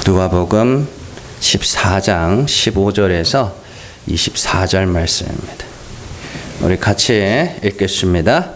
누가복음 14장 15절에서 24절 말씀입니다. 우리 같이 읽겠습니다.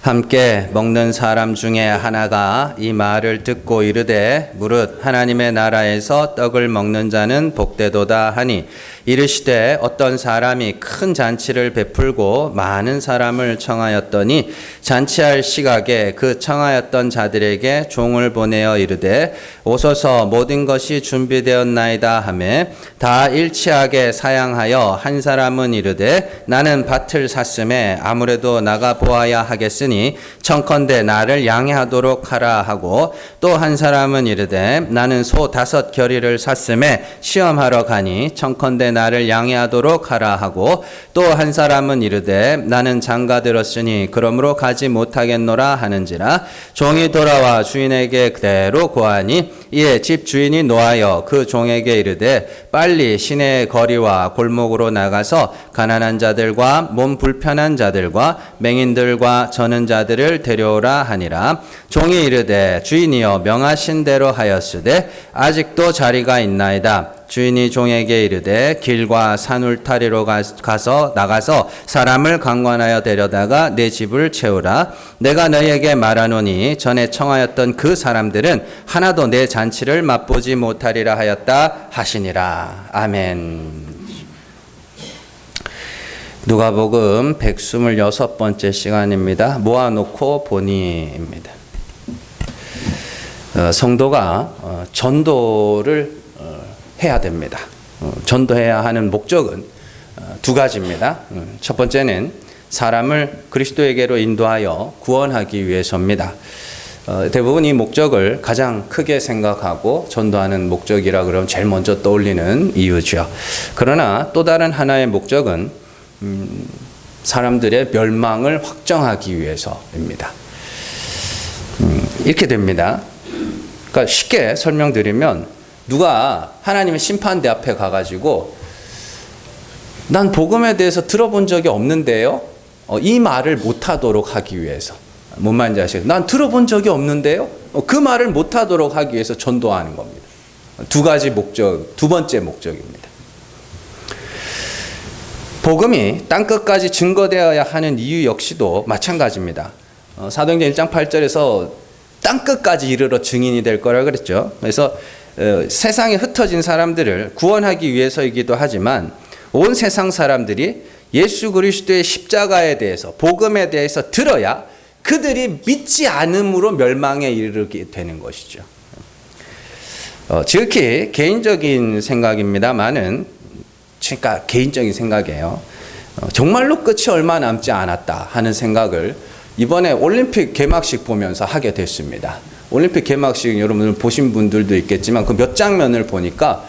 함께 먹는 사람 중에 하나가 이 말을 듣고 이르되 무릇 하나님의 나라에서 떡을 먹는 자는 복되도다 하니 이르시되 어떤 사람이 큰 잔치를 베풀고 많은 사람을 청하였더니 잔치할 시각에 그 청하였던 자들에게 종을 보내어 이르되 오소서 모든 것이 준비되었나이다 하매 다 일치하게 사양하여 한 사람은 이르되 나는 밭을 샀음에 아무래도 나가 보아야 하겠으니 청컨대 나를 양해하도록 하라 하고 또 한 사람은 이르되 나는 소 5 겨리를 샀음에 시험하러 가니 청컨대 나를 양해하도록 하라 하고 또 한 사람은 이르되 나는 장가 들었으니 그러므로 가지 못하겠노라 하는지라 종이 돌아와 주인에게 그대로 고하니 이에 집 주인이 노하여 그 종에게 이르되 빨리 시내의 거리와 골목으로 나가서 가난한 자들과 몸 불편한 자들과 맹인들과 저는 자들을 데려오라 하니라. 종이 이르되 주인이여 명하신 대로 하였으되 아직도 자리가 있나이다. 주인이 종에게 이르되 길과 산 울타리로 나가서 사람을 강권하여 데려다가 내 집을 채우라. 내가 너희에게 말하노니 전에 청하였던 그 사람들은 하나도 내 잔치를 맛보지 못하리라 하였다 하시니라. 아멘. 누가복음 126번째 시간입니다. 모아놓고 보니입니다. 성도가 전도를 해야 됩니다. 전도해야 하는 목적은 두 가지입니다. 첫 번째는 사람을 그리스도에게로 인도하여 구원하기 위해서입니다. 대부분 이 목적을 가장 크게 생각하고 전도하는 목적이라 그러면 제일 먼저 떠올리는 이유죠. 그러나 또 다른 하나의 목적은 사람들의 멸망을 확정하기 위해서입니다. 이렇게 됩니다. 그러니까 쉽게 설명드리면 누가 하나님의 심판대 앞에 가가지고 난 복음에 대해서 들어본 적이 없는데요. 이 말을 못하도록 하기 위해서. 뭔 말인지 아시겠어요? 난 들어본 적이 없는데요. 그 말을 못하도록 하기 위해서 전도하는 겁니다. 두 가지 목적, 두 번째 목적입니다. 복음이 땅끝까지 증거되어야 하는 이유 역시도 마찬가지입니다. 사도행전 1장 8절에서 땅끝까지 이르러 증인이 될 거라 그랬죠. 그래서 세상에 흩어진 사람들을 구원하기 위해서이기도 하지만 온 세상 사람들이 예수 그리스도의 십자가에 대해서 복음에 대해서 들어야 그들이 믿지 않음으로 멸망에 이르게 되는 것이죠. 지극히 개인적인 생각입니다만은 그러니까 개인적인 생각이에요. 정말로 끝이 얼마 남지 않았다 하는 생각을 이번에 올림픽 개막식 보면서 하게 됐습니다. 올림픽 개막식 여러분들 보신 분들도 있겠지만 그 몇 장면을 보니까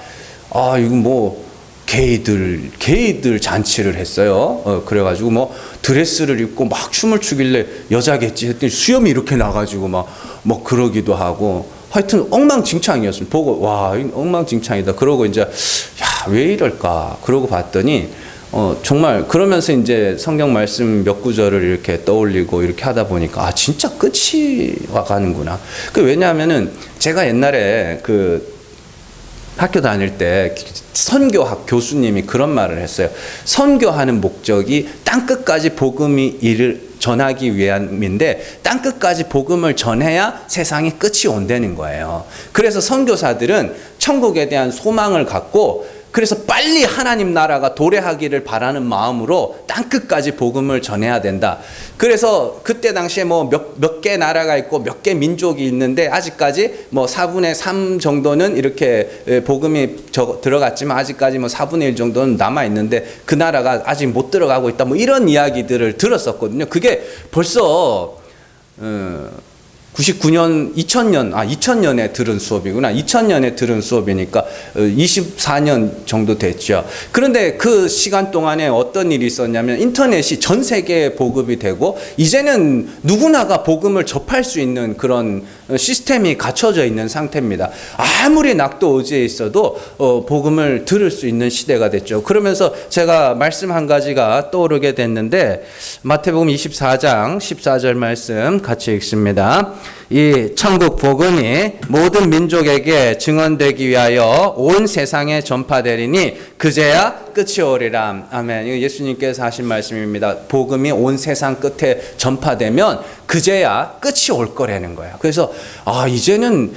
이거 뭐 게이들 잔치를 했어요. 그래가지고 뭐 드레스를 입고 막 춤을 추길래 여자겠지 했더니 수염이 이렇게 나가지고 막 그러기도 하고 하여튼 엉망진창이었습니다. 보고 와 이거 엉망진창이다. 그러고 이제 왜 이럴까 그러고 봤더니 정말 그러면서 이제 성경 말씀 몇 구절을 이렇게 떠올리고 이렇게 하다 보니까 진짜 끝이 와가는구나. 왜냐하면은 제가 옛날에 그 학교 다닐 때 선교학 교수님이 그런 말을 했어요. 선교하는 목적이 땅끝까지 복음이 전하기 위함인데 땅끝까지 복음을 전해야 세상이 끝이 온다는 거예요. 그래서 선교사들은 천국에 대한 소망을 갖고 그래서 빨리 하나님 나라가 도래하기를 바라는 마음으로 땅끝까지 복음을 전해야 된다. 그래서 그때 당시에 뭐 몇 개 나라가 있고 몇 개 민족이 있는데 아직까지 뭐 4분의 3 정도는 이렇게 복음이 들어갔지만 아직까지 뭐 4분의 1 정도는 남아 있는데 그 나라가 아직 못 들어가고 있다. 뭐 이런 이야기들을 들었었거든요. 그게 벌써 99년, 2000년에 들은 수업이구나. 2000년에 들은 수업이니까 24년 정도 됐죠. 그런데 그 시간 동안에 어떤 일이 있었냐면 인터넷이 전 세계에 보급이 되고 이제는 누구나가 복음을 접할 수 있는 그런 시스템이 갖춰져 있는 상태입니다. 아무리 낙도어지에 있어도 복음을 들을 수 있는 시대가 됐죠. 그러면서 제가 말씀 한 가지가 떠오르게 됐는데 마태복음 24장 14절 말씀 같이 읽습니다. 이 천국 복음이 모든 민족에게 증언되기 위하여 온 세상에 전파되리니 그제야 끝이 오리라. 아멘. 이거 예수님께서 하신 말씀입니다. 복음이 온 세상 끝에 전파되면 그제야 끝이 올 거라는 거야. 그래서 이제는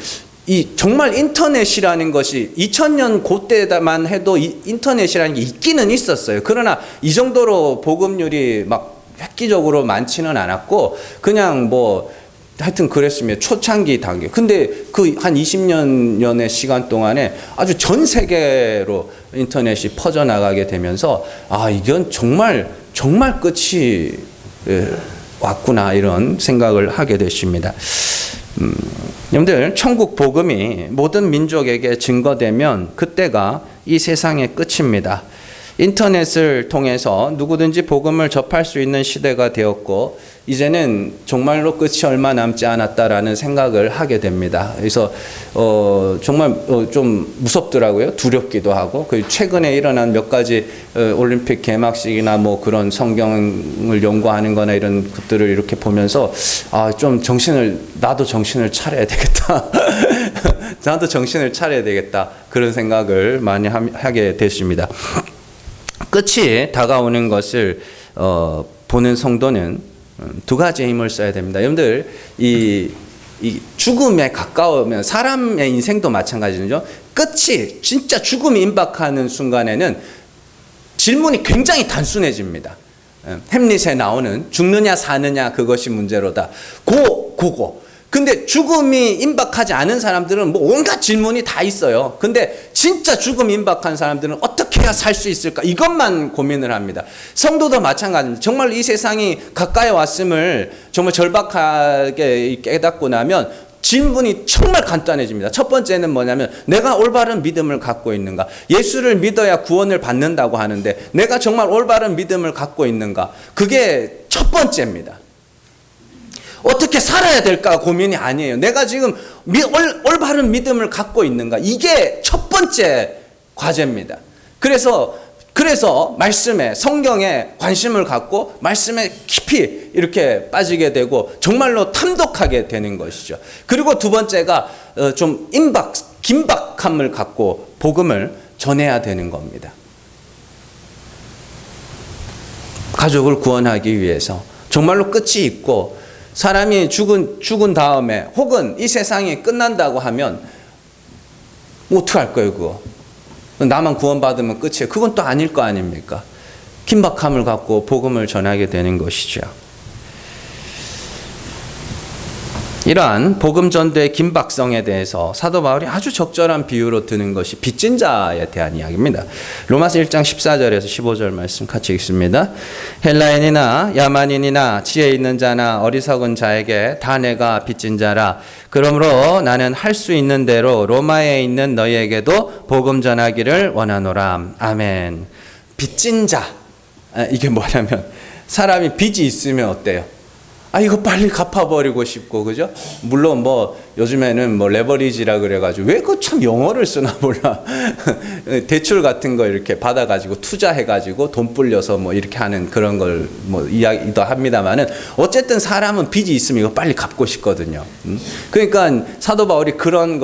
이 정말 인터넷이라는 것이 2000년 그때만 해도 인터넷이라는 게 있기는 있었어요. 그러나 이 정도로 복음률이 막 획기적으로 많지는 않았고 그냥 뭐 하여튼 그랬습니다. 초창기 단계. 근데 그 한 20년의 시간 동안에 아주 전 세계로 인터넷이 퍼져나가게 되면서 이건 정말 끝이 왔구나 이런 생각을 하게 됐습니다. 여러분들 천국 복음이 모든 민족에게 증거되면 그때가 이 세상의 끝입니다. 인터넷을 통해서 누구든지 복음을 접할 수 있는 시대가 되었고 이제는 정말로 끝이 얼마 남지 않았다라는 생각을 하게 됩니다. 그래서 정말 좀 무섭더라고요. 두렵기도 하고 최근에 일어난 몇 가지 올림픽 개막식이나 뭐 그런 성경을 연구하는 거나 이런 것들을 이렇게 보면서 좀 나도 정신을 차려야 되겠다. 나도 정신을 차려야 되겠다. 그런 생각을 많이 하게 됐습니다. 끝이 다가오는 것을 보는 성도는 두 가지의 힘을 써야 됩니다. 여러분들 이 죽음에 가까우면 사람의 인생도 마찬가지죠. 끝이 진짜 죽음이 임박하는 순간에는 질문이 굉장히 단순해집니다. 햄릿에 나오는 죽느냐 사느냐 그것이 문제로다. 그거. 근데 죽음이 임박하지 않은 사람들은 뭐 온갖 질문이 다 있어요. 근데 진짜 죽음이 임박한 사람들은 어떻게 해야 살 수 있을까? 이것만 고민을 합니다. 성도도 마찬가지입니다. 정말 이 세상이 가까이 왔음을 정말 절박하게 깨닫고 나면 질문이 정말 간단해집니다. 첫 번째는 뭐냐면 내가 올바른 믿음을 갖고 있는가? 예수를 믿어야 구원을 받는다고 하는데 내가 정말 올바른 믿음을 갖고 있는가? 그게 첫 번째입니다. 어떻게 살아야 될까 고민이 아니에요. 내가 지금 올바른 믿음을 갖고 있는가? 이게 첫 번째 과제입니다. 그래서 말씀에 성경에 관심을 갖고 말씀에 깊이 이렇게 빠지게 되고 정말로 탐독하게 되는 것이죠. 그리고 두 번째가 좀 긴박함을 갖고 복음을 전해야 되는 겁니다. 가족을 구원하기 위해서 정말로 끝이 있고 사람이 죽은 다음에 혹은 이 세상이 끝난다고 하면 뭐 어떡할 거예요 그거. 나만 구원받으면 끝이에요. 그건 또 아닐 거 아닙니까? 긴박함을 갖고 복음을 전하게 되는 것이죠. 이러한 복음 전도의 긴박성에 대해서 사도 바울이 아주 적절한 비유로 드는 것이 빚진 자에 대한 이야기입니다. 로마서 1장 14절에서 15절 말씀 같이 읽습니다. 헬라인이나 야만인이나 지혜 있는 자나 어리석은 자에게 다 내가 빚진 자라. 그러므로 나는 할 수 있는 대로 로마에 있는 너희에게도 복음 전하기를 원하노라. 아멘. 빚진 자. 이게 뭐냐면 사람이 빚이 있으면 어때요? 이거 빨리 갚아버리고 싶고, 그죠? 물론 요즘에는 레버리지라 그래가지고, 왜 그 참 영어를 쓰나 몰라. 대출 같은 거 이렇게 받아가지고, 투자해가지고, 돈 불려서 이렇게 하는 그런 걸 이야기도 합니다만은, 어쨌든 사람은 빚이 있으면 이거 빨리 갚고 싶거든요. 그러니까 사도 바울이 그런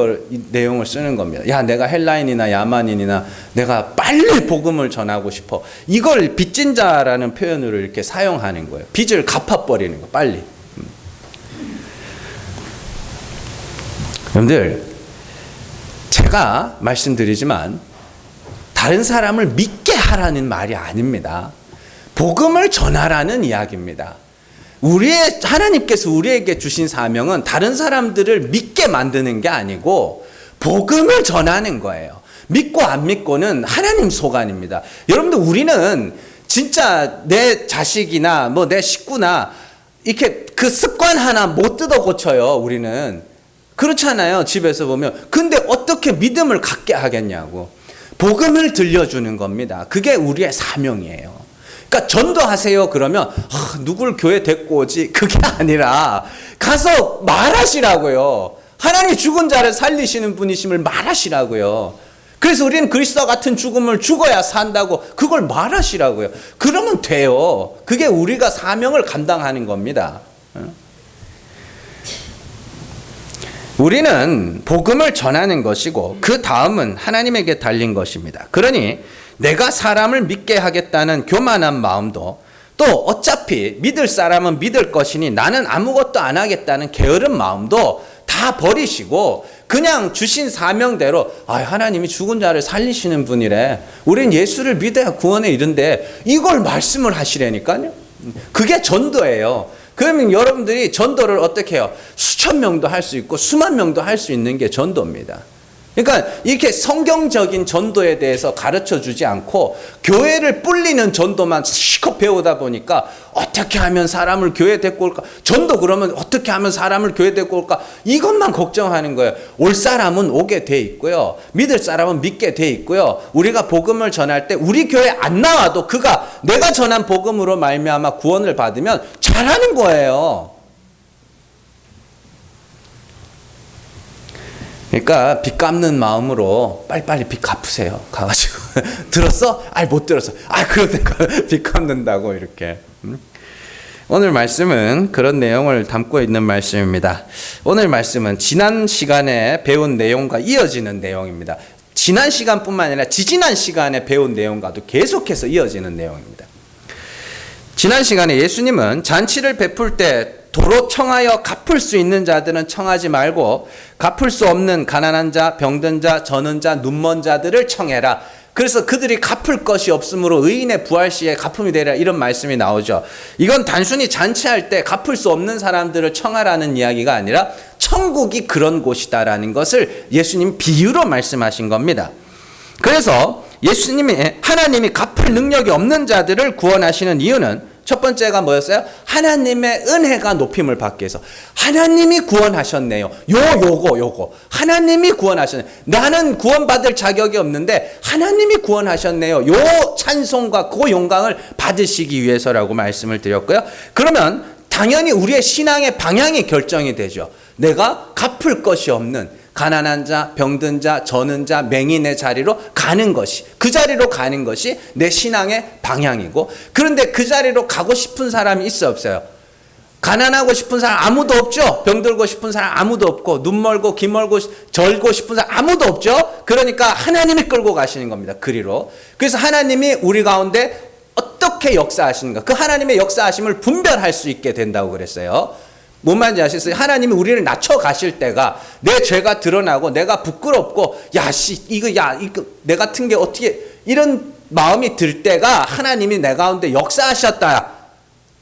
내용을 쓰는 겁니다. 야, 내가 헬라인이나 야만인이나 내가 빨리 복음을 전하고 싶어. 이걸 빚진 자라는 표현으로 이렇게 사용하는 거예요. 빚을 갚아버리는 거, 빨리. 여러분들, 제가 말씀드리지만 다른 사람을 믿게 하라는 말이 아닙니다. 복음을 전하라는 이야기입니다. 하나님께서 우리에게 주신 사명은 다른 사람들을 믿게 만드는 게 아니고 복음을 전하는 거예요. 믿고 안 믿고는 하나님 소관입니다. 여러분들, 우리는 진짜 내 자식이나 내 식구나 이렇게 그 습관 하나 못 뜯어 고쳐요. 우리는 그렇잖아요. 집에서 보면. 근데 어떻게 믿음을 갖게 하겠냐고. 복음을 들려주는 겁니다. 그게 우리의 사명이에요. 그러니까 전도하세요 그러면 누굴 교회 데리고 오지? 그게 아니라 가서 말하시라고요. 하나님 죽은 자를 살리시는 분이심을 말하시라고요. 그래서 우리는 그리스도와 같은 죽음을 죽어야 산다고 그걸 말하시라고요. 그러면 돼요. 그게 우리가 사명을 감당하는 겁니다. 우리는 복음을 전하는 것이고 그 다음은 하나님에게 달린 것입니다. 그러니 내가 사람을 믿게 하겠다는 교만한 마음도, 또 어차피 믿을 사람은 믿을 것이니 나는 아무것도 안 하겠다는 게으른 마음도 다 버리시고 그냥 주신 사명대로 하나님이 죽은 자를 살리시는 분이래, 우린 예수를 믿어야 구원에 이른데, 이걸 말씀을 하시라니까요. 그게 전도예요. 그러면 여러분들이 전도를 어떻게 해요? 수천 명도 할 수 있고 수만 명도 할 수 있는 게 전도입니다. 그러니까 이렇게 성경적인 전도에 대해서 가르쳐 주지 않고 교회를 뿔리는 전도만 실컷 배우다 보니까 어떻게 하면 사람을 교회 데리고 올까? 전도 그러면 어떻게 하면 사람을 교회 데리고 올까? 이것만 걱정하는 거예요. 올 사람은 오게 돼 있고요. 믿을 사람은 믿게 돼 있고요. 우리가 복음을 전할 때 우리 교회 안 나와도 그가 내가 전한 복음으로 말미암아 구원을 받으면 잘하는 거예요. 그러니까 빚 갚는 마음으로 빨리빨리 빚 갚으세요. 가가지고 들었어? 못 들었어. 그러니까 빚 갚는다고 이렇게. 오늘 말씀은 그런 내용을 담고 있는 말씀입니다. 오늘 말씀은 지난 시간에 배운 내용과 이어지는 내용입니다. 지난 시간뿐만 아니라 지지난 시간에 배운 내용과도 계속해서 이어지는 내용입니다. 지난 시간에 예수님은 잔치를 베풀 때 도로 청하여 갚을 수 있는 자들은 청하지 말고 갚을 수 없는 가난한 자, 병든 자, 저는 자, 눈먼 자들을 청해라. 그래서 그들이 갚을 것이 없으므로 의인의 부활 시에 갚음이 되리라, 이런 말씀이 나오죠. 이건 단순히 잔치할 때 갚을 수 없는 사람들을 청하라는 이야기가 아니라 천국이 그런 곳이다라는 것을 예수님 비유로 말씀하신 겁니다. 그래서 하나님이 갚을 능력이 없는 자들을 구원하시는 이유는 첫 번째가 뭐였어요? 하나님의 은혜가 높임을 받기 위해서. 하나님이 구원하셨네요. 요거. 하나님이 구원하셨네요. 나는 구원받을 자격이 없는데 하나님이 구원하셨네요. 요 찬송과 그 영광을 받으시기 위해서라고 말씀을 드렸고요. 그러면 당연히 우리의 신앙의 방향이 결정이 되죠. 내가 갚을 것이 없는 가난한 자, 병든 자, 저는 자, 맹인의 자리로 가는 것이, 그 자리로 가는 것이 내 신앙의 방향이고, 그런데 그 자리로 가고 싶은 사람이 있어 없어요? 가난하고 싶은 사람 아무도 없죠. 병들고 싶은 사람 아무도 없고, 눈 멀고 귀 멀고 절고 싶은 사람 아무도 없죠. 그러니까 하나님이 끌고 가시는 겁니다. 그리로. 그래서 하나님이 우리 가운데 어떻게 역사하시는가, 그 하나님의 역사하심을 분별할 수 있게 된다고 그랬어요. 뭔 말인지 아시겠어요? 하나님이 우리를 낮춰 가실 때가 내 죄가 드러나고 내가 부끄럽고 이거 내 같은 게 어떻게, 이런 마음이 들 때가 하나님이 내 가운데 역사하셨다.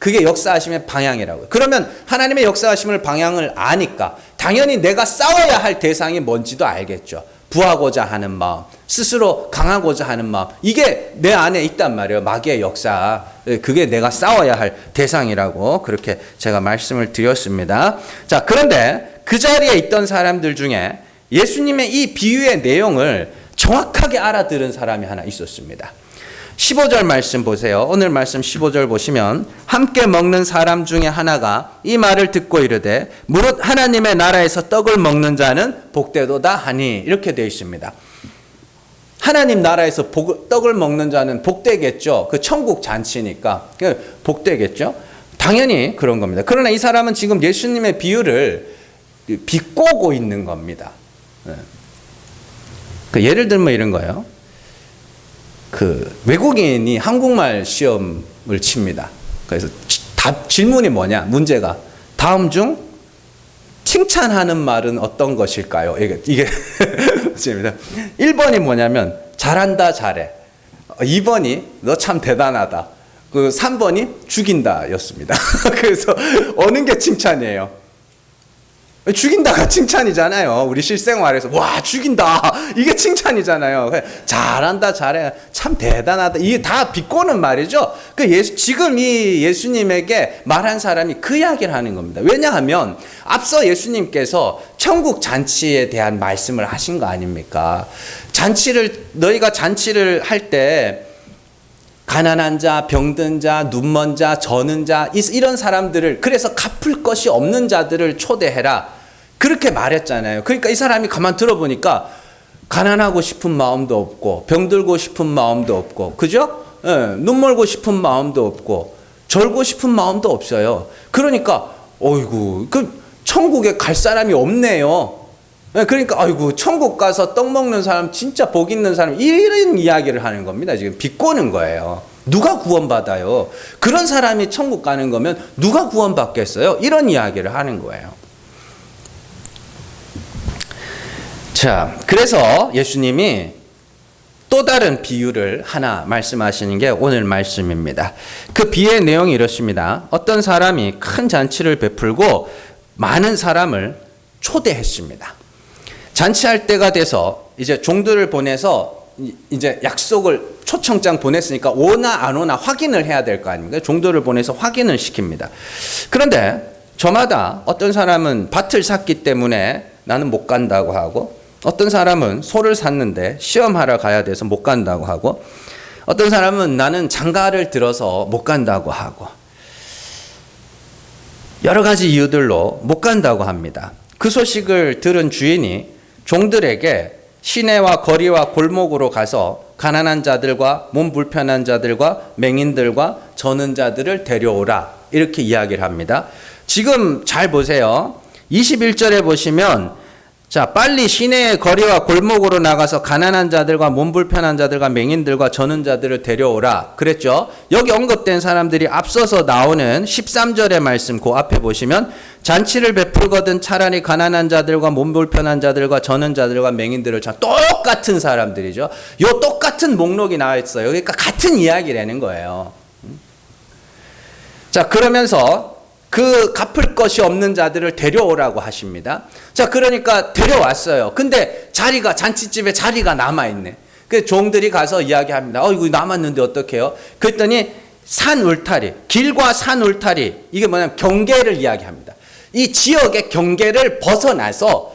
그게 역사하심의 방향이라고요. 그러면 하나님의 역사하심을 방향을 아니까 당연히 내가 싸워야 할 대상이 뭔지도 알겠죠. 부하고자 하는 마음, 스스로 강하고자 하는 마음, 이게 내 안에 있단 말이에요. 마귀의 역사, 그게 내가 싸워야 할 대상이라고 그렇게 제가 말씀을 드렸습니다. 자, 그런데 그 자리에 있던 사람들 중에 예수님의 이 비유의 내용을 정확하게 알아들은 사람이 하나 있었습니다. 15절 말씀 보세요. 오늘 말씀 15절 보시면 함께 먹는 사람 중에 하나가 이 말을 듣고 이르되 무릇 하나님의 나라에서 떡을 먹는 자는 복되도다 하니, 이렇게 되어 있습니다. 하나님 나라에서 떡을 먹는 자는 복되겠죠. 그 천국 잔치니까 복되겠죠. 당연히 그런 겁니다. 그러나 이 사람은 지금 예수님의 비유를 비꼬고 있는 겁니다. 예를 들면 이런 거예요. 외국인이 한국말 시험을 칩니다. 그래서 질문이 뭐냐? 문제가 다음 중 칭찬하는 말은 어떤 것일까요? 이게 문제입니다. 1번이 뭐냐면 잘한다, 잘해. 2번이 너 참 대단하다. 3번이 죽인다 였습니다. 그래서 어느 게 칭찬이에요? 죽인다가 칭찬이잖아요. 우리 실생활에서 와 죽인다, 이게 칭찬이잖아요. 잘한다, 잘해, 참 대단하다, 이게 다 비꼬는 말이죠. 지금 이 예수님에게 말한 사람이 그 이야기를 하는 겁니다. 왜냐하면 앞서 예수님께서 천국 잔치에 대한 말씀을 하신 거 아닙니까? 너희가 잔치를 할 때 가난한 자, 병든 자, 눈먼 자, 저는 자, 이런 사람들을, 그래서 갚을 것이 없는 자들을 초대해라, 그렇게 말했잖아요. 그러니까 이 사람이 가만 들어보니까 가난하고 싶은 마음도 없고, 병들고 싶은 마음도 없고, 그죠? 눈 멀고 싶은 마음도 없고, 절고 싶은 마음도 없어요. 그러니까 어이구, 천국에 갈 사람이 없네요. 그러니까 아이고 천국 가서 떡 먹는 사람 진짜 복 있는 사람 이런 이야기를 하는 겁니다. 지금 비꼬는 거예요. 누가 구원받아요? 그런 사람이 천국 가는 거면 누가 구원받겠어요? 이런 이야기를 하는 거예요. 자, 그래서 예수님이 또 다른 비유를 하나 말씀하시는 게 오늘 말씀입니다. 그 비유의 내용이 이렇습니다. 어떤 사람이 큰 잔치를 베풀고 많은 사람을 초대했습니다. 잔치할 때가 돼서 이제 종들을 보내서 이제 약속을 초청장 보냈으니까 오나 안 오나 확인을 해야 될 거 아닙니까? 종들을 보내서 확인을 시킵니다. 그런데 저마다 어떤 사람은 밭을 샀기 때문에 나는 못 간다고 하고, 어떤 사람은 소를 샀는데 시험하러 가야 돼서 못 간다고 하고, 어떤 사람은 나는 장가를 들어서 못 간다고 하고, 여러 가지 이유들로 못 간다고 합니다. 그 소식을 들은 주인이 종들에게 시내와 거리와 골목으로 가서 가난한 자들과 몸 불편한 자들과 맹인들과 저는 자들을 데려오라, 이렇게 이야기를 합니다. 지금 잘 보세요. 21절에 보시면, 자, 빨리 시내의 거리와 골목으로 나가서 가난한 자들과 몸 불편한 자들과 맹인들과 저는 자들을 데려오라 그랬죠. 여기 언급된 사람들이 앞서서 나오는 13절의 말씀 그 앞에 보시면, 잔치를 베풀거든 차라리 가난한 자들과 몸 불편한 자들과 저는 자들과 맹인들을 똑같은 사람들이죠. 요 똑같은 목록이 나와 있어요. 그러니까 같은 이야기라는 거예요. 자, 그러면서 그 갚을 것이 없는 자들을 데려오라고 하십니다. 자, 그러니까 데려왔어요. 근데 잔치집에 자리가 남아있네. 그 종들이 가서 이야기합니다. 이거 남았는데 어떡해요? 그랬더니 산 울타리, 길과 산 울타리, 이게 뭐냐면 경계를 이야기합니다. 이 지역의 경계를 벗어나서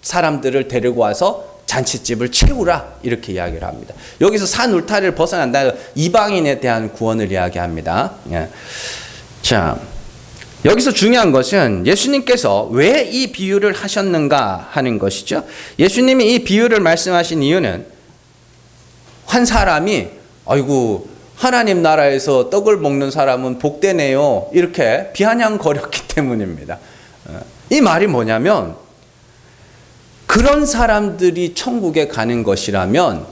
사람들을 데리고 와서 잔치집을 채우라, 이렇게 이야기를 합니다. 여기서 산 울타리를 벗어난다, 이방인에 대한 구원을 이야기합니다. 예. 자, 여기서 중요한 것은 예수님께서 왜 이 비유를 하셨는가 하는 것이죠. 예수님이 이 비유를 말씀하신 이유는 한 사람이 아이고 하나님 나라에서 떡을 먹는 사람은 복되네요, 이렇게 비아냥거렸기 때문입니다. 이 말이 뭐냐면, 그런 사람들이 천국에 가는 것이라면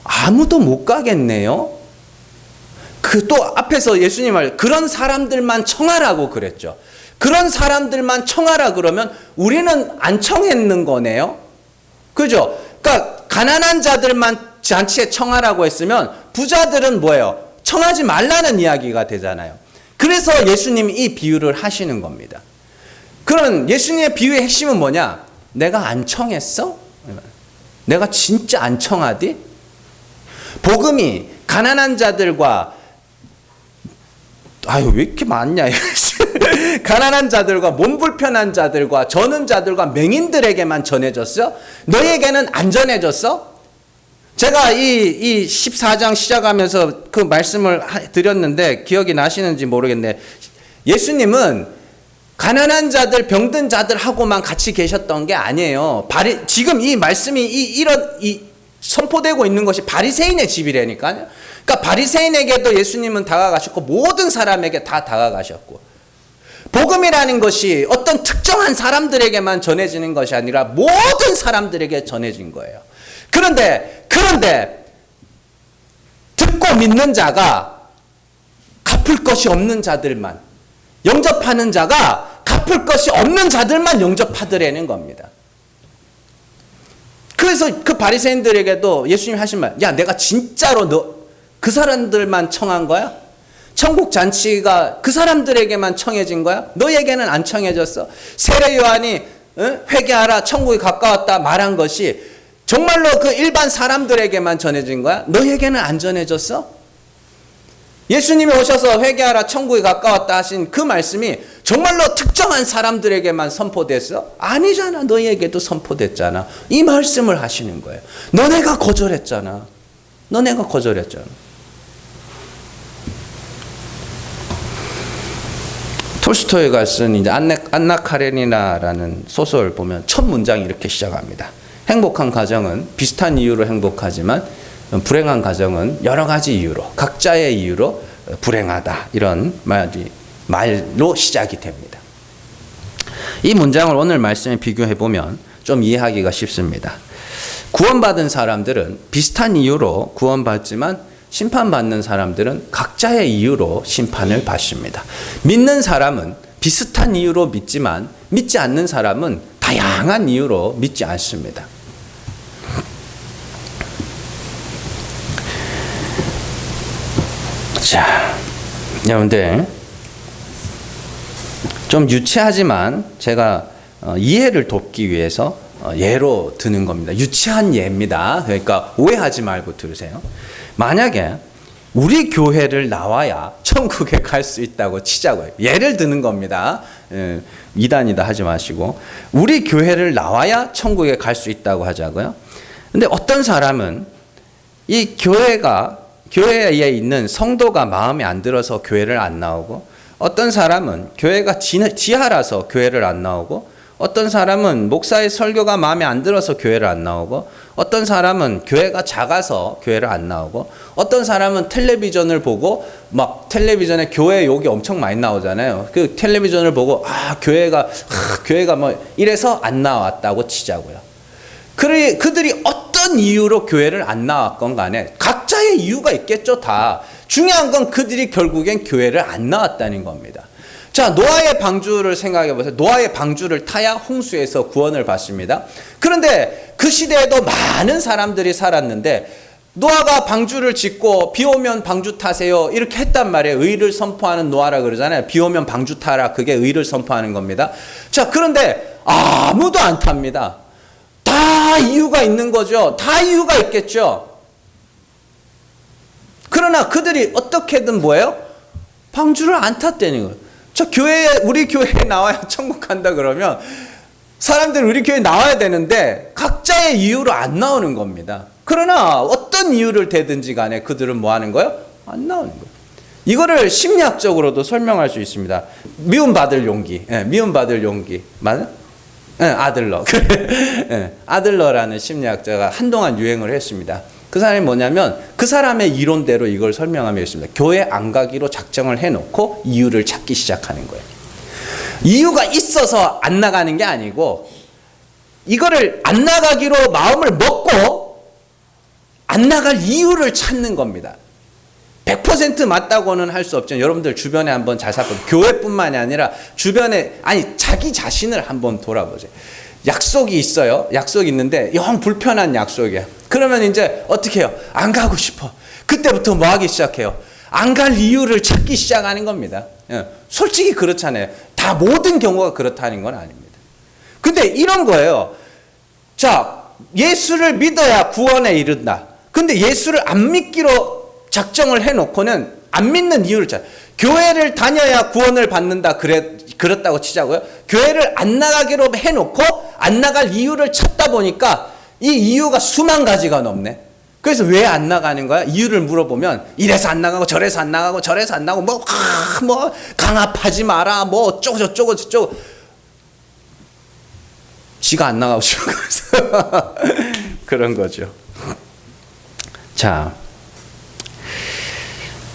아무도 못 가겠네요. 또 앞에서 예수님 말, 그런 사람들만 청하라고 그랬죠. 그런 사람들만 청하라 그러면 우리는 안 청했는 거네요. 그죠? 그러니까 가난한 자들만 잔치에 청하라고 했으면 부자들은 뭐예요? 청하지 말라는 이야기가 되잖아요. 그래서 예수님이 이 비유를 하시는 겁니다. 그런 예수님의 비유의 핵심은 뭐냐? 내가 안 청했어? 내가 진짜 안 청하디? 복음이 가난한 자들과 왜 이렇게 많냐? 가난한 자들과 몸 불편한 자들과 저는 자들과 맹인들에게만 전해졌어? 너에게는 안 전해졌어? 제가 이 14장 시작하면서 그 말씀을 드렸는데 기억이 나시는지 모르겠네. 예수님은 가난한 자들, 병든 자들하고만 같이 계셨던 게 아니에요. 지금 이 말씀이 선포되고 있는 것이 바리새인의 집이라니까요. 그러니까 바리새인에게도 예수님은 다가가셨고 모든 사람에게 다 다가가셨고, 복음이라는 것이 어떤 특정한 사람들에게만 전해지는 것이 아니라 모든 사람들에게 전해진 거예요. 그런데 듣고 믿는 자가 갚을 것이 없는 자들만, 영접하는 자가 갚을 것이 없는 자들만 영접하더라는 겁니다. 그래서 그 바리새인들에게도 예수님이 하신 말, 야, 내가 진짜로 그 사람들만 청한 거야? 천국 잔치가 그 사람들에게만 청해진 거야? 너에게는 안 청해졌어? 세례 요한이 회개하라, 천국이 가까웠다 말한 것이 정말로 그 일반 사람들에게만 전해진 거야? 너에게는 안 전해졌어? 예수님이 오셔서 회개하라, 천국이 가까웠다 하신 그 말씀이 정말로 특정한 사람들에게만 선포됐어? 아니잖아. 너희에게도 선포됐잖아. 이 말씀을 하시는 거예요. 너네가 거절했잖아. 톨스토이가 쓴 이제 안나 카레니나라는 소설 보면 첫 문장이 이렇게 시작합니다. 행복한 가정은 비슷한 이유로 행복하지만 불행한 가정은 여러 가지 이유로, 각자의 이유로 불행하다, 이런 말로 시작이 됩니다. 이 문장을 오늘 말씀에 비교해 보면 좀 이해하기가 쉽습니다. 구원받은 사람들은 비슷한 이유로 구원받지만 심판받는 사람들은 각자의 이유로 심판을 받습니다. 믿는 사람은 비슷한 이유로 믿지만 믿지 않는 사람은 다양한 이유로 믿지 않습니다. 자, 여러분들 좀 유치하지만 제가 이해를 돕기 위해서 예로 드는 겁니다. 유치한 예입니다. 그러니까 오해하지 말고 들으세요. 만약에 우리 교회를 나와야 천국에 갈 수 있다고 치자고요. 예를 드는 겁니다. 이단이다 하지 마시고 우리 교회를 나와야 천국에 갈 수 있다고 하자고요. 근데 어떤 사람은 이 교회에 있는 성도가 마음에 안 들어서 교회를 안 나오고, 어떤 사람은 교회가 지하라서 교회를 안 나오고, 어떤 사람은 목사의 설교가 마음에 안 들어서 교회를 안 나오고, 어떤 사람은 교회가 작아서 교회를 안 나오고, 어떤 사람은 텔레비전을 보고 막 텔레비전에 교회 욕이 엄청 많이 나오잖아요. 그 텔레비전을 보고 교회가 뭐 이래서 안 나왔다고 치자고요. 그들이 어떤 이유로 교회를 안 나왔건 간에 각자의 이유가 있겠죠. 다 중요한 건 그들이 결국엔 교회를 안 나왔다는 겁니다. 자, 노아의 방주를 생각해 보세요. 노아의 방주를 타야 홍수에서 구원을 받습니다. 그런데 그 시대에도 많은 사람들이 살았는데 노아가 방주를 짓고 비 오면 방주 타세요 이렇게 했단 말이에요. 의를 선포하는 노아라 그러잖아요. 비 오면 방주 타라, 그게 의를 선포하는 겁니다. 자, 그런데 아무도 안 탑니다. 다 이유가 있는 거죠. 다 이유가 있겠죠. 그러나 그들이 어떻게든 뭐예요? 방주를 안 탔다는 거예요. 우리 교회에 나와야 천국 간다 그러면 사람들 우리 교회에 나와야 되는데 각자의 이유로 안 나오는 겁니다. 그러나 어떤 이유를 대든지 간에 그들은 뭐 하는 거예요? 안 나오는 거예요. 이거를 심리학적으로도 설명할 수 있습니다. 미움받을 용기. 미움받을 용기. 맞아요? 아들러. 아들러라는 심리학자가 한동안 유행을 했습니다. 그 사람이 뭐냐면 그 사람의 이론대로 이걸 설명하며 있습니다. 교회 안 가기로 작정을 해놓고 이유를 찾기 시작하는 거예요. 이유가 있어서 안 나가는 게 아니고 이거를 안 나가기로 마음을 먹고 안 나갈 이유를 찾는 겁니다. 100% 맞다고는 할 수 없지만 여러분들 주변에 한번 잘 살펴보세요. 교회뿐만이 아니라 주변에 자기 자신을 한번 돌아보세요. 약속이 있어요. 약속이 있는데 영 불편한 약속이야. 그러면 이제 어떻게 해요? 안 가고 싶어. 그때부터 뭐 하기 시작해요? 안 갈 이유를 찾기 시작하는 겁니다. 솔직히 그렇잖아요. 다 모든 경우가 그렇다는 건 아닙니다. 근데 이런 거예요. 자, 예수를 믿어야 구원에 이른다. 근데 예수를 안 믿기로 작정을 해놓고는 안 믿는 이유를 찾아. 교회를 다녀야 구원을 받는다 그렇다고 치자고요. 교회를 안 나가기로 해놓고 안 나갈 이유를 찾다 보니까 이 이유가 수만 가지가 넘네. 그래서 왜 안 나가는 거야? 이유를 물어보면 이래서 안 나가고 저래서 안 나가고 저래서 안 나가고 뭐 강압하지 마라 뭐 어쩌고 저쩌고 지가 안 나가고 싶은 거죠. 그런 거죠. 자,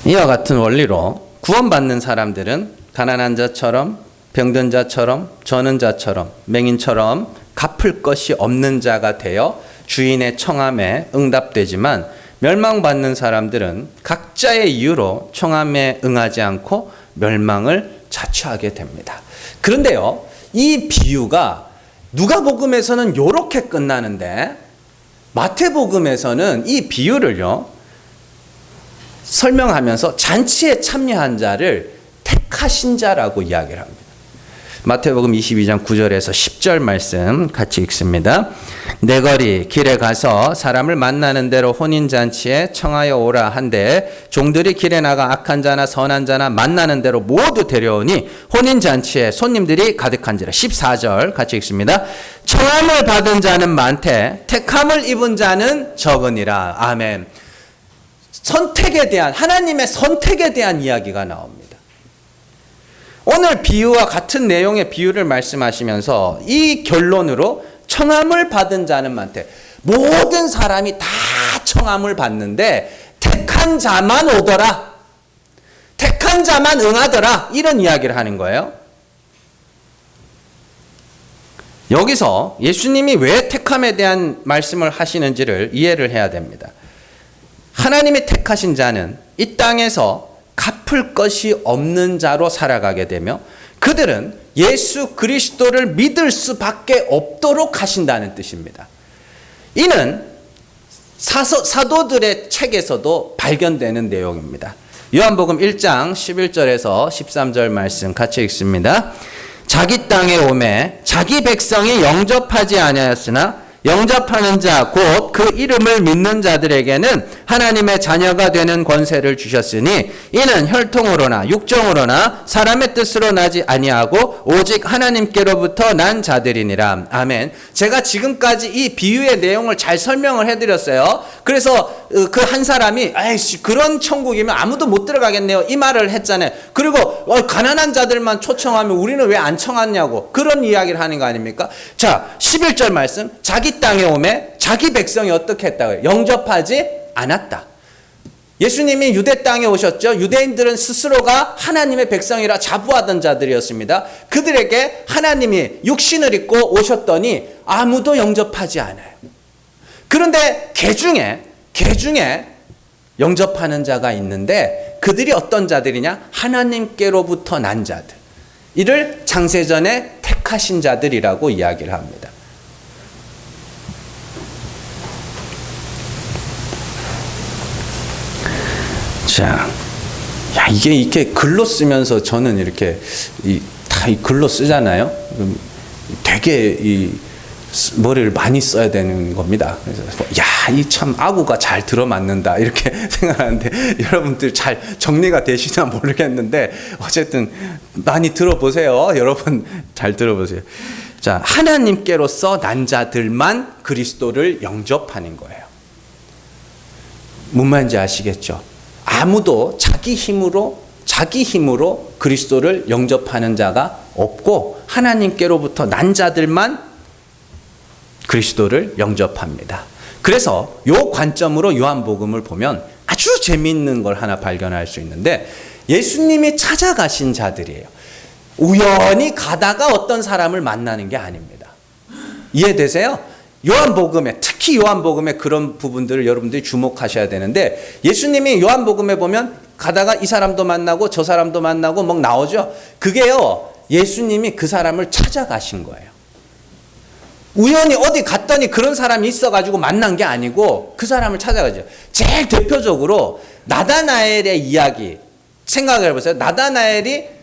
이와 같은 원리로 구원받는 사람들은 가난한 자처럼 병든 자처럼 저는 자처럼 맹인처럼 갚을 것이 없는 자가 되어 주인의 청함에 응답되지만 멸망받는 사람들은 각자의 이유로 청함에 응하지 않고 멸망을 자초하게 됩니다. 그런데요, 이 비유가 누가복음에서는 이렇게 끝나는데 마태복음에서는 이 비유를요 설명하면서 잔치에 참여한 자를 택하신 자라고 이야기를 합니다. 마태복음 22장 9절에서 10절 말씀 같이 읽습니다. 내거리 길에 가서 사람을 만나는 대로 혼인잔치에 청하여 오라 한데 종들이 길에 나가 악한 자나 선한 자나 만나는 대로 모두 데려오니 혼인잔치에 손님들이 가득한지라. 14절 같이 읽습니다. 청함을 받은 자는 많되 택함을 입은 자는 적으니라. 아멘. 선택에 대한, 하나님의 선택에 대한 이야기가 나옵니다. 오늘 비유와 같은 내용의 비유를 말씀하시면서 이 결론으로 청함을 받은 자는 많대. 모든 사람이 다 청함을 받는데 택한 자만 오더라. 택한 자만 응하더라. 이런 이야기를 하는 거예요. 여기서 예수님이 왜 택함에 대한 말씀을 하시는지를 이해를 해야 됩니다. 하나님이 택하신 자는 이 땅에서 갚을 것이 없는 자로 살아가게 되며 그들은 예수 그리스도를 믿을 수밖에 없도록 하신다는 뜻입니다. 이는 사도들의 책에서도 발견되는 내용입니다. 요한복음 1장 11절에서 13절 말씀 같이 읽습니다. 자기 땅에 오매 자기 백성이 영접하지 아니하였으나 영접하는 자 곧 그 이름을 믿는 자들에게는 하나님의 자녀가 되는 권세를 주셨으니 이는 혈통으로나 육정으로나 사람의 뜻으로 나지 아니하고 오직 하나님께로부터 난 자들이니라. 아멘. 제가 지금까지 이 비유의 내용을 잘 설명을 해드렸어요. 그래서 그 한 사람이 아이씨 그런 천국이면 아무도 못 들어가겠네요 이 말을 했잖아요. 그리고 가난한 자들만 초청하면 우리는 왜 안 청하냐고 그런 이야기를 하는 거 아닙니까? 자 11절 말씀 자기 땅에 오매 자기 백성이 어떻게 했다고요? 영접하지 않았다. 예수님이 유대 땅에 오셨죠. 유대인들은 스스로가 하나님의 백성이라 자부하던 자들이었습니다. 그들에게 하나님이 육신을 입고 오셨더니 아무도 영접하지 않아요. 그런데 개 중에 영접하는 자가 있는데 그들이 어떤 자들이냐? 하나님께로부터 난 자들. 이를 창세전에 택하신 자들이라고 이야기를 합니다. 자, 야 이게 이렇게 글로 쓰면서 저는 이렇게 다 글로 쓰잖아요. 되게 머리를 많이 써야 되는 겁니다. 그래서 야, 이 참 아구가 잘 들어맞는다 이렇게 생각하는데 여러분들 잘 정리가 되시나 모르겠는데 어쨌든 많이 들어보세요. 여러분 잘 들어보세요. 자, 하나님께로서 난 자들만 그리스도를 영접하는 거예요. 뭔 말인지 아시겠죠? 아무도 자기 힘으로 그리스도를 영접하는 자가 없고 하나님께로부터 난 자들만 그리스도를 영접합니다. 그래서 이 관점으로 요한복음을 보면 아주 재미있는 걸 하나 발견할 수 있는데 예수님이 찾아가신 자들이에요. 우연히 가다가 어떤 사람을 만나는 게 아닙니다. 이해되세요? 요한복음에 특히 요한복음에 그런 부분들을 여러분들이 주목하셔야 되는데 예수님이 요한복음에 보면 가다가 이 사람도 만나고 저 사람도 만나고 막 나오죠. 그게요 예수님이 그 사람을 찾아가신 거예요. 우연히 어디 갔더니 그런 사람이 있어가지고 만난 게 아니고 그 사람을 찾아가죠. 제일 대표적으로 나다나엘의 이야기 생각을 해보세요. 나다나엘이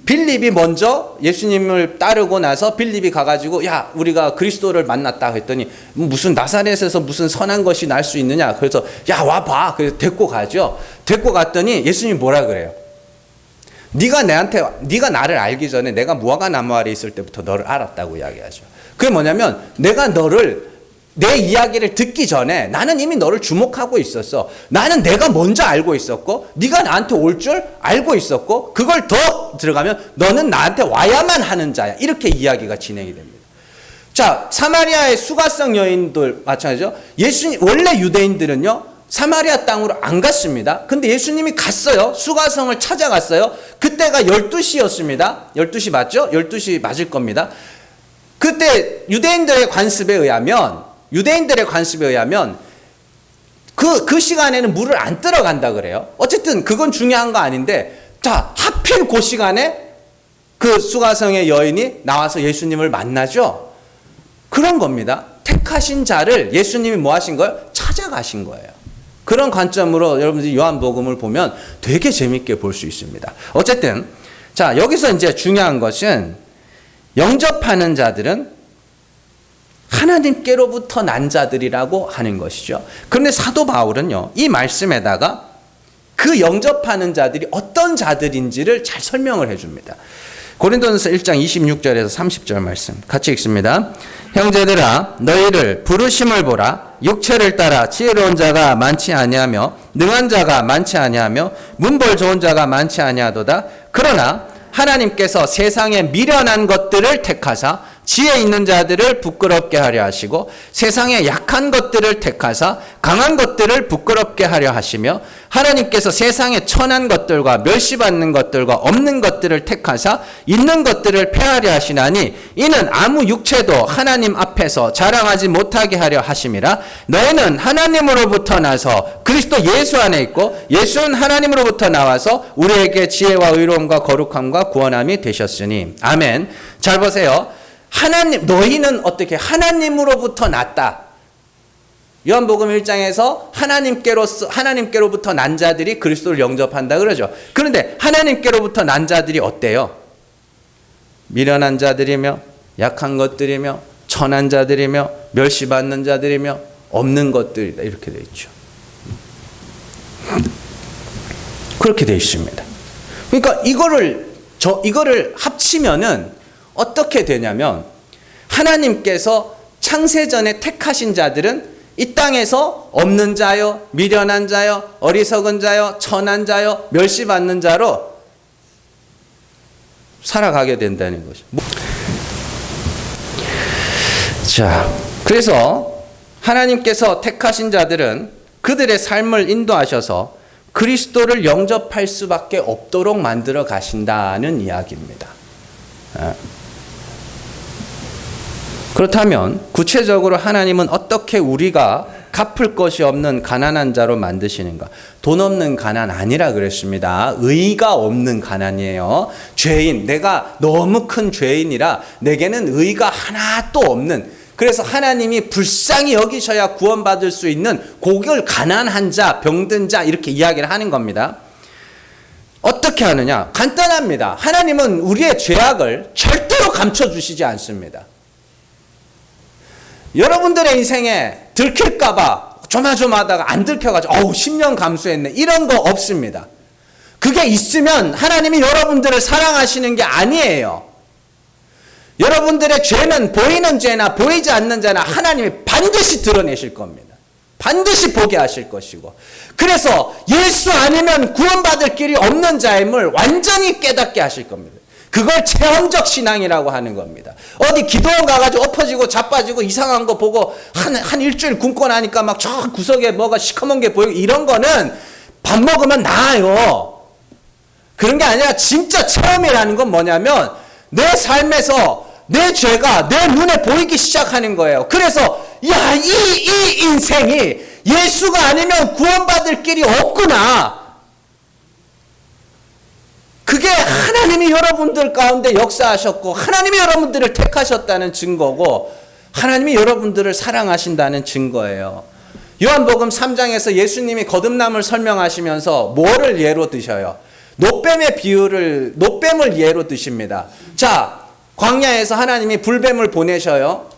빌립이 먼저 예수님을 따르고 나서 빌립이 가가지고 야 우리가 그리스도를 만났다 했더니 무슨 나사렛에서 무슨 선한 것이 날 수 있느냐 그래서 야 와봐 그래서 데리고 가죠. 데리고 갔더니 예수님이 뭐라 그래요? 네가 나를 알기 전에 내가 무화과 나무 아래 있을 때부터 너를 알았다고 이야기하죠. 그게 뭐냐면 내가 내 이야기를 듣기 전에 나는 이미 너를 주목하고 있었어. 나는 내가 먼저 알고 있었고 네가 나한테 올 줄 알고 있었고 그걸 더 들어가면 너는 나한테 와야만 하는 자야. 이렇게 이야기가 진행이 됩니다. 자, 사마리아의 수가성 여인들 마찬가지죠. 원래 유대인들은요 사마리아 땅으로 안 갔습니다. 근데 예수님이 갔어요. 수가성을 찾아갔어요. 그때가 12시였습니다. 12시 맞죠? 12시 맞을 겁니다. 그때 유대인들의 관습에 의하면 그 시간에는 물을 안 들어간다 그래요. 어쨌든 그건 중요한 거 아닌데 자 하필 그 시간에 그 수가성의 여인이 나와서 예수님을 만나죠. 그런 겁니다. 택하신 자를 예수님이 뭐 하신 거예요? 찾아가신 거예요. 그런 관점으로 여러분들이 요한복음을 보면 되게 재밌게 볼 수 있습니다. 어쨌든 자 여기서 이제 중요한 것은 영접하는 자들은 하나님께로부터 난 자들이라고 하는 것이죠. 그런데 사도 바울은요, 이 말씀에다가 그 영접하는 자들이 어떤 자들인지를 잘 설명을 해줍니다. 고린도전서 1장 26절에서 30절 말씀 같이 읽습니다. 형제들아 너희를 부르심을 보라. 육체를 따라 지혜로운 자가 많지 아니하며 능한 자가 많지 아니하며 문벌 좋은 자가 많지 아니하도다. 그러나 하나님께서 세상에 미련한 것들을 택하사 지혜 있는 자들을 부끄럽게 하려 하시고 세상의 약한 것들을 택하사 강한 것들을 부끄럽게 하려 하시며 하나님께서 세상의 천한 것들과 멸시받는 것들과 없는 것들을 택하사 있는 것들을 폐하려 하시나니 이는 아무 육체도 하나님 앞에서 자랑하지 못하게 하려 하심이라. 너희는 하나님으로부터 나서 그리스도 예수 안에 있고 예수는 하나님으로부터 나와서 우리에게 지혜와 의로움과 거룩함과 구원함이 되셨으니. 아멘. 잘 보세요. 하나님, 너희는 어떻게 하나님으로부터 났다. 요한복음 1장에서 하나님께로부터 난 자들이 그리스도를 영접한다 그러죠. 그런데 하나님께로부터 난 자들이 어때요? 미련한 자들이며 약한 것들이며 천한 자들이며 멸시받는 자들이며 없는 것들이다. 이렇게 되어 있죠. 그렇게 되어 있습니다. 그러니까 이거를 합치면은 어떻게 되냐면 하나님께서 창세전에 택하신 자들은 이 땅에서 없는 자요, 미련한 자요, 어리석은 자요, 천한 자요, 멸시받는 자로 살아가게 된다는 것이죠. 자, 그래서 하나님께서 택하신 자들은 그들의 삶을 인도하셔서 그리스도를 영접할 수밖에 없도록 만들어 가신다는 이야기입니다. 그렇다면 구체적으로 하나님은 어떻게 우리가 갚을 것이 없는 가난한 자로 만드시는가? 돈 없는 가난 아니라 그랬습니다. 의가 없는 가난이에요. 죄인, 내가 너무 큰 죄인이라 내게는 의가 하나도 없는, 그래서 하나님이 불쌍히 여기셔야 구원받을 수 있는 그걸 가난한 자, 병든 자 이렇게 이야기를 하는 겁니다. 어떻게 하느냐? 간단합니다. 하나님은 우리의 죄악을 절대로 감춰주시지 않습니다. 여러분들의 인생에 들킬까봐 조마조마하다가 안 들켜가지고 10년 감수했네 이런 거 없습니다. 그게 있으면 하나님이 여러분들을 사랑하시는 게 아니에요. 여러분들의 죄는 보이는 죄나 보이지 않는 죄나 하나님이 반드시 드러내실 겁니다. 반드시 보게 하실 것이고, 그래서 예수 아니면 구원받을 길이 없는 자임을 완전히 깨닫게 하실 겁니다. 그걸 체험적 신앙이라고 하는 겁니다. 어디 기도원 가가지고 엎어지고 자빠지고 이상한 거 보고 한 일주일 굶고 나니까 막 저 구석에 뭐가 시커먼 게 보이고 이런 거는 밥 먹으면 나아요. 그런 게 아니라 진짜 체험이라는 건 뭐냐면 내 삶에서 내 죄가 내 눈에 보이기 시작하는 거예요. 그래서 이 인생이 예수가 아니면 구원받을 길이 없구나. 그게 하나님이 여러분들 가운데 역사하셨고 하나님이 여러분들을 택하셨다는 증거고 하나님이 여러분들을 사랑하신다는 증거예요. 요한복음 3장에서 예수님이 거듭남을 설명하시면서 뭐를 예로 드셔요? 노뱀을 예로 드십니다. 자, 광야에서 하나님이 불뱀을 보내셔요.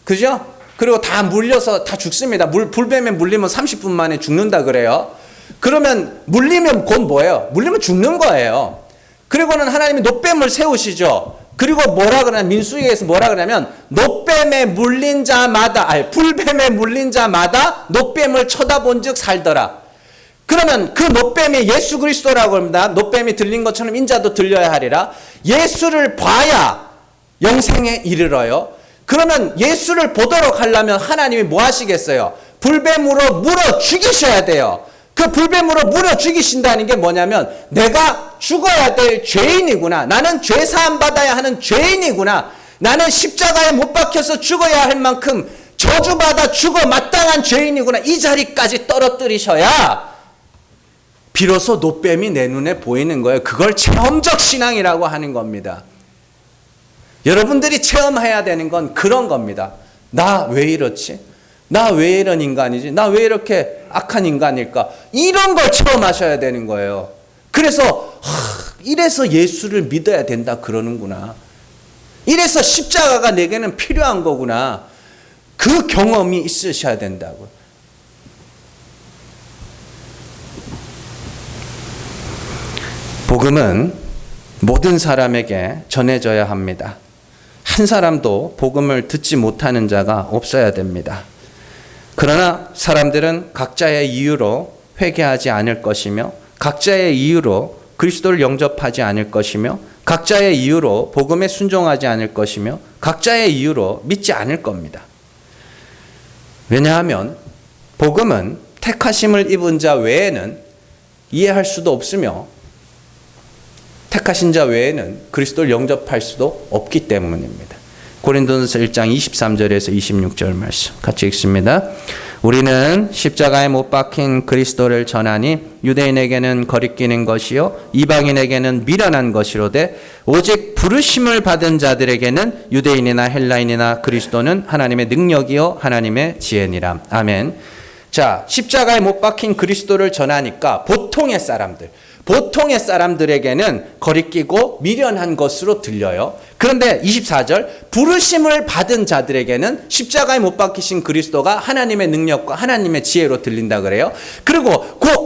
그죠? 그리고 다 물려서 다 죽습니다. 불뱀에 물리면 30분 만에 죽는다 그래요. 그러면 물리면 곧 뭐예요? 물리면 죽는 거예요. 그리고는 하나님이 노뱀을 세우시죠. 그리고 뭐라 그러냐? 민수기에서 뭐라 그러냐면 불뱀에 물린 자마다 노뱀을 쳐다본즉 살더라. 그러면 그 노뱀이 예수 그리스도라고 합니다. 노뱀이 들린 것처럼 인자도 들려야 하리라. 예수를 봐야 영생에 이르러요. 그러면 예수를 보도록 하려면 하나님이 뭐 하시겠어요? 불뱀으로 물어 죽이셔야 돼요. 그 불뱀으로 물어 죽이신다는 게 뭐냐면 내가 죽어야 될 죄인이구나. 나는 죄사함 받아야 하는 죄인이구나. 나는 십자가에 못 박혀서 죽어야 할 만큼 저주받아 죽어 마땅한 죄인이구나. 이 자리까지 떨어뜨리셔야 비로소 노뱀이 내 눈에 보이는 거예요. 그걸 체험적 신앙이라고 하는 겁니다. 여러분들이 체험해야 되는 건 그런 겁니다. 나 왜 이렇지? 나 왜 이런 인간이지? 나 왜 이렇게 악한 인간일까? 이런 걸 체험하셔야 되는 거예요. 그래서 이래서 예수를 믿어야 된다 그러는구나. 이래서 십자가가 내게는 필요한 거구나. 그 경험이 있으셔야 된다고. 복음은 모든 사람에게 전해져야 합니다. 한 사람도 복음을 듣지 못하는 자가 없어야 됩니다. 그러나 사람들은 각자의 이유로 회개하지 않을 것이며 각자의 이유로 그리스도를 영접하지 않을 것이며 각자의 이유로 복음에 순종하지 않을 것이며 각자의 이유로 믿지 않을 겁니다. 왜냐하면 복음은 택하심을 입은 자 외에는 이해할 수도 없으며 택하신 자 외에는 그리스도를 영접할 수도 없기 때문입니다. 고린도전서 1장 23절에서 26절 말씀 같이 읽습니다. 우리는 십자가에 못 박힌 그리스도를 전하니 유대인에게는 거리끼는 것이요 이방인에게는 미련한 것이로되 오직 부르심을 받은 자들에게는 유대인이나 헬라인이나 그리스도는 하나님의 능력이요 하나님의 지혜니라. 아멘. 자, 십자가에 못 박힌 그리스도를 전하니까 보통의 사람들에게는 거리끼고 미련한 것으로 들려요. 그런데 24절 부르심을 받은 자들에게는 십자가에 못 박히신 그리스도가 하나님의 능력과 하나님의 지혜로 들린다 그래요. 그리고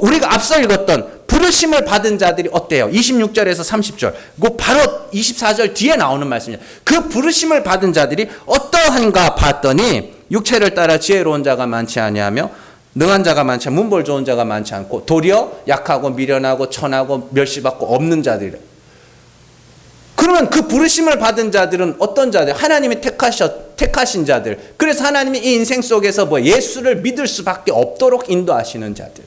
우리가 앞서 읽었던 부르심을 받은 자들이 어때요? 26절에서 30절. 바로 24절 뒤에 나오는 말씀이에요. 그 부르심을 받은 자들이 어떠한가 봤더니 육체를 따라 지혜로운 자가 많지 아니하며 능한 자가 많지 않고 문벌 좋은 자가 많지 않고 도리어 약하고 미련하고 천하고 멸시받고 없는 자들이래. 그러면 그 부르심을 받은 자들은 어떤 자들? 하나님이 택하신 자들. 그래서 하나님이 이 인생 속에서 예수를 믿을 수밖에 없도록 인도하시는 자들.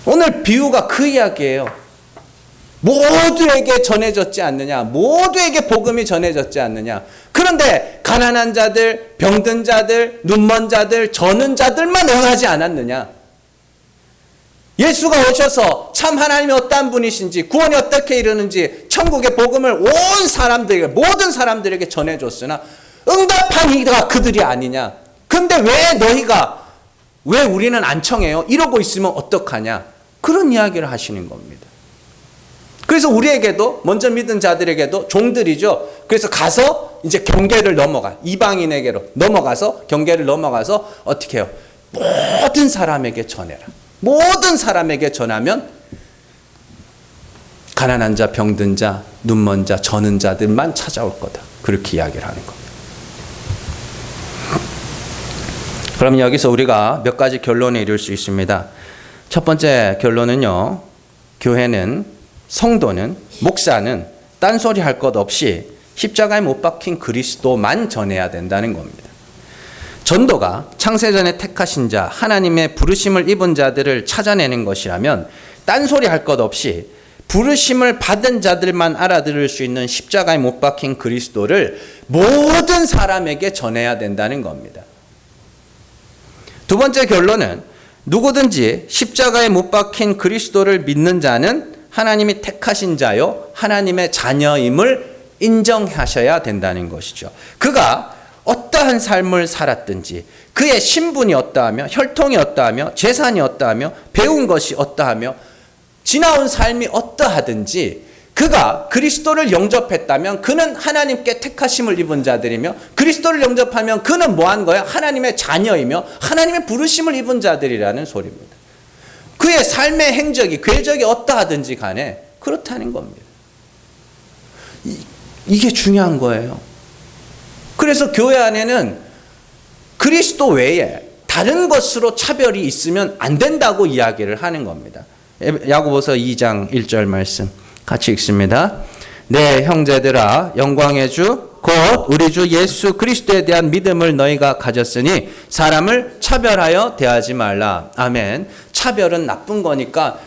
오늘 비유가 그 이야기예요. 모두에게 전해졌지 않느냐? 모두에게 복음이 전해졌지 않느냐? 그런데 가난한 자들, 병든 자들, 눈먼 자들, 저는 자들만 응하지 않았느냐? 예수가 오셔서 참 하나님이 어떠한 분이신지, 구원이 어떻게 이르는지 천국의 복음을 온 사람들에게, 모든 사람들에게 전해줬으나 응답한 이가 그들이 아니냐? 근데 왜 우리는 안 청해요? 이러고 있으면 어떡하냐? 그런 이야기를 하시는 겁니다. 그래서 우리에게도 먼저 믿은 자들에게도 종들이죠. 그래서 가서 이제 경계를 넘어가 이방인에게로 넘어가서 경계를 넘어가서 어떻게 해요? 모든 사람에게 전해라. 모든 사람에게 전하면 가난한 자, 병든 자, 눈먼 자, 저는 자들만 찾아올 거다. 그렇게 이야기를 하는 겁니다. 그럼 여기서 우리가 몇 가지 결론에 이를 수 있습니다. 첫 번째 결론은요. 교회는 성도는 목사는 딴소리 할 것 없이 십자가에 못 박힌 그리스도만 전해야 된다는 겁니다. 전도가 창세전에 택하신 자 하나님의 부르심을 입은 자들을 찾아내는 것이라면 딴소리 할 것 없이 부르심을 받은 자들만 알아들을 수 있는 십자가에 못 박힌 그리스도를 모든 사람에게 전해야 된다는 겁니다. 두 번째 결론은 누구든지 십자가에 못 박힌 그리스도를 믿는 자는 하나님이 택하신 자요 하나님의 자녀임을 인정하셔야 된다는 것이죠. 그가 어떠한 삶을 살았든지 그의 신분이 어떠하며 혈통이 어떠하며 재산이 어떠하며 배운 것이 어떠하며 지나온 삶이 어떠하든지 그가 그리스도를 영접했다면 그는 하나님께 택하심을 입은 자들이며 그리스도를 영접하면 그는 뭐한 거야? 하나님의 자녀이며 하나님의 부르심을 입은 자들이라는 소리입니다. 그의 삶의 행적이 궤적이 어떠하든지 간에 그렇다는 겁니다. 이게 중요한 거예요. 그래서 교회 안에는 그리스도 외에 다른 것으로 차별이 있으면 안 된다고 이야기를 하는 겁니다. 야고보서 2장 1절 말씀 같이 읽습니다. 네, 형제들아 영광의 주 곧 우리 주 예수 그리스도에 대한 믿음을 너희가 가졌으니 사람을 차별하여 대하지 말라. 아멘. 차별은 나쁜 거니까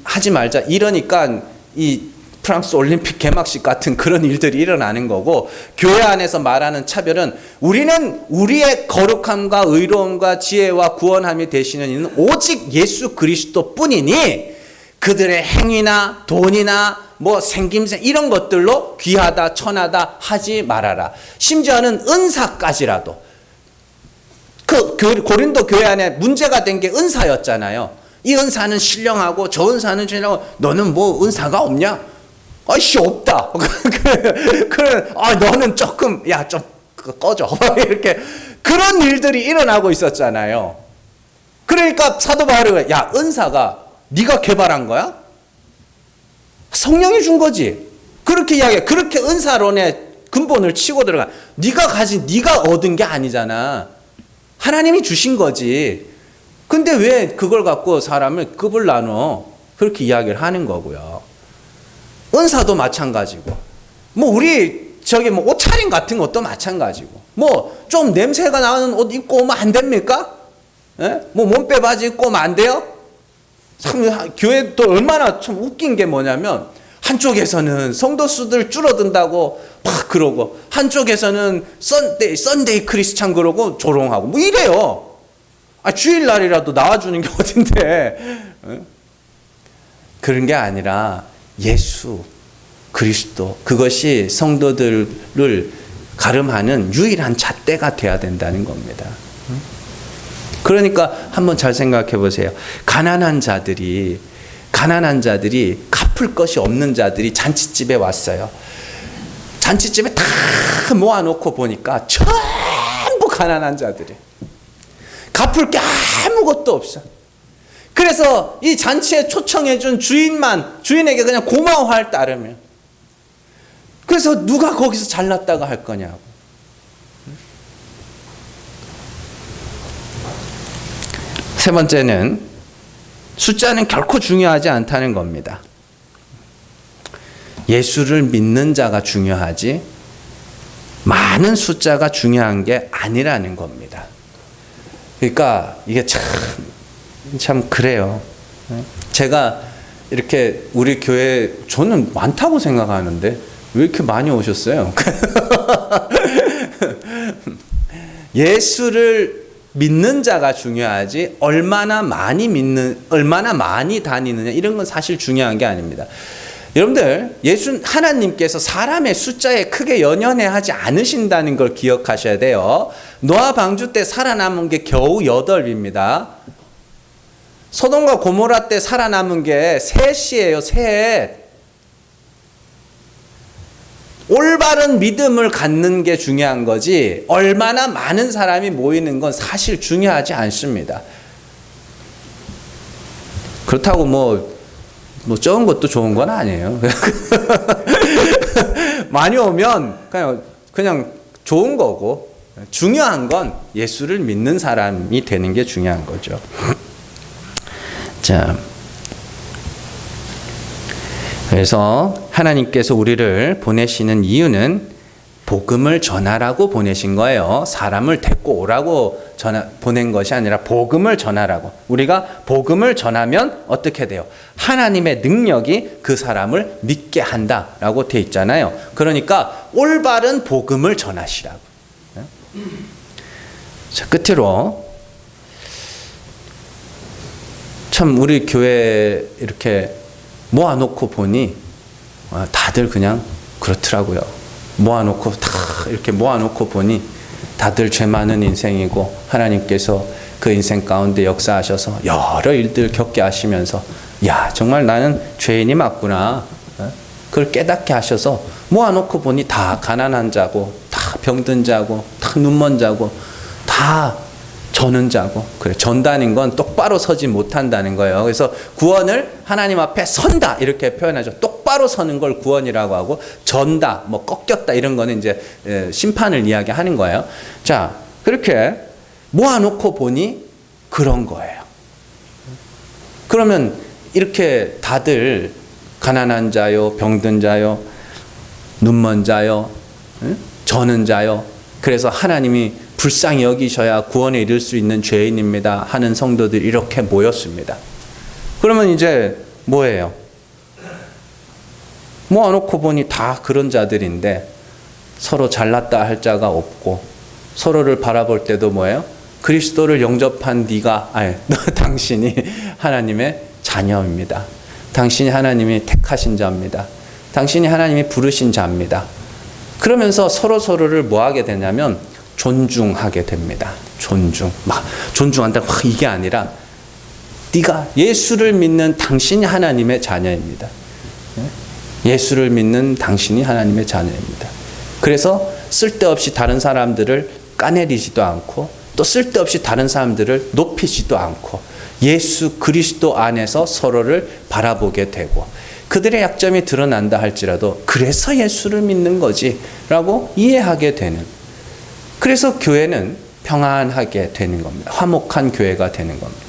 하지 말자. 이러니까 이 프랑스 올림픽 개막식 같은 그런 일들이 일어나는 거고, 교회 안에서 말하는 차별은 우리는 우리의 거룩함과 의로움과 지혜와 구원함이 되시는 이는 오직 예수 그리스도 뿐이니 그들의 행위나 돈이나 생김새 이런 것들로 귀하다 천하다 하지 말아라. 심지어는 은사까지라도, 그 고린도 교회 안에 문제가 된 게 은사였잖아요. 이 은사는 신령하고 저 은사는 신령하고 너는 뭐 은사가 없냐? 아이씨 없다. 그래 너는 조금 좀 꺼져. 이렇게 그런 일들이 일어나고 있었잖아요. 그러니까 사도 바울이 은사가 네가 개발한 거야? 성령이 준 거지. 그렇게 이야기해. 그렇게 은사론의 근본을 치고 들어가. 네가 얻은 게 아니잖아. 하나님이 주신 거지. 근데 왜 그걸 갖고 사람을 급을 나눠? 그렇게 이야기를 하는 거고요. 은사도 마찬가지고, 뭐 우리 저기 뭐 옷차림 같은 것도 마찬가지고, 뭐 좀 냄새가 나는 옷 입고 오면 안 됩니까? 예? 뭐 몸빼 바지 입고 오면 안 돼요? 참 교회 또 얼마나 참 웃긴 게 뭐냐면, 한쪽에서는 성도 수들 줄어든다고 막 그러고, 한쪽에서는 썬데이 크리스찬 그러고 조롱하고 뭐 이래요. 주일날이라도 나와주는 게 어딘데. 그런 게 아니라 예수 그리스도, 그것이 성도들을 가름하는 유일한 잣대가 돼야 된다는 겁니다. 그러니까 한번 잘 생각해 보세요. 가난한 자들이 갚을 것이 없는 자들이 잔치집에 왔어요. 잔치집에 다 모아놓고 보니까 전부 가난한 자들이, 갚을 게 아무것도 없어. 그래서 이 잔치에 초청해준 주인에게 그냥 고마워할 따름이에요. 그래서 누가 거기서 잘났다가 할 거냐고. 세 번째는, 숫자는 결코 중요하지 않다는 겁니다. 예수를 믿는 자가 중요하지 많은 숫자가 중요한 게 아니라는 겁니다. 그러니까 이게 참 그래요. 제가 이렇게 우리 교회, 저는 많다고 생각하는데 왜 이렇게 많이 오셨어요? 예수를 믿는 자가 중요하지 얼마나 많이 다니느냐 이런 건 사실 중요한 게 아닙니다. 여러분들, 하나님께서 사람의 숫자에 크게 연연해하지 않으신다는 걸 기억하셔야 돼요. 노아 방주 때 살아남은 게 겨우 8입니다. 소돔과 고모라 때 살아남은 게 셋이에요. 셋. 올바른 믿음을 갖는 게 중요한 거지 얼마나 많은 사람이 모이는 건 사실 중요하지 않습니다. 그렇다고 뭐 적은 것도 좋은 건 아니에요. 많이 오면 그냥 좋은 거고, 중요한 건 예수를 믿는 사람이 되는 게 중요한 거죠. 자, 그래서 하나님께서 우리를 보내시는 이유는 복음을 전하라고 보내신 거예요. 사람을 데리고 오라고 보낸 것이 아니라 복음을 전하라고. 우리가 복음을 전하면 어떻게 돼요? 하나님의 능력이 그 사람을 믿게 한다라고 돼 있잖아요. 그러니까 올바른 복음을 전하시라고. 자, 끝으로 참 우리 교회 이렇게 모아놓고 보니 다들 그냥 그렇더라고요. 이렇게 모아놓고 보니 다들 죄 많은 인생이고, 하나님께서 그 인생 가운데 역사하셔서 여러 일들 겪게 하시면서, 야, 정말 나는 죄인이 맞구나, 그걸 깨닫게 하셔서 모아놓고 보니 다 가난한 자고, 다 병든 자고, 다 눈먼 자고, 다 저는 자고. 그래, 전다는 건 똑바로 서지 못한다는 거예요. 그래서 구원을 하나님 앞에 선다 이렇게 표현하죠. 똑바로 서는 걸 구원이라고 하고, 전다, 뭐 꺾였다 이런 거는 이제 심판을 이야기하는 거예요. 자, 그렇게 모아놓고 보니 그런 거예요. 그러면 이렇게 다들 가난한 자요, 병든 자요, 눈먼 자요, 저는 자요. 그래서 하나님이 불쌍히 여기셔야 구원에 이를 수 있는 죄인입니다 하는 성도들이 이렇게 모였습니다. 그러면 이제 뭐예요? 모아놓고 보니 다 그런 자들인데 서로 잘났다 할 자가 없고, 서로를 바라볼 때도 뭐예요? 그리스도를 영접한 당신이 하나님의 자녀입니다. 당신이 하나님이 택하신 자입니다. 당신이 하나님이 부르신 자입니다. 그러면서 서로를 뭐 하게 되냐면 존중하게 됩니다. 존중한다. 이게 아니라 네가 예수를 믿는 당신이 하나님의 자녀입니다. 예수를 믿는 당신이 하나님의 자녀입니다. 그래서 쓸데없이 다른 사람들을 까내리지도 않고, 또 쓸데없이 다른 사람들을 높이지도 않고, 예수 그리스도 안에서 서로를 바라보게 되고, 그들의 약점이 드러난다 할지라도 그래서 예수를 믿는 거지 라고 이해하게 되는, 그래서 교회는 평안하게 되는 겁니다. 화목한 교회가 되는 겁니다.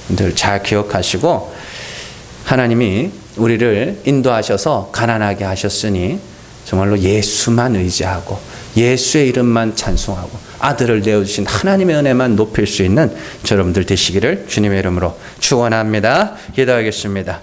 늘 잘 기억하시고, 하나님이 우리를 인도하셔서 가난하게 하셨으니 정말로 예수만 의지하고 예수의 이름만 찬송하고 아들을 내어주신 하나님의 은혜만 높일 수 있는 여러분들 되시기를 주님의 이름으로 축원합니다. 기도하겠습니다.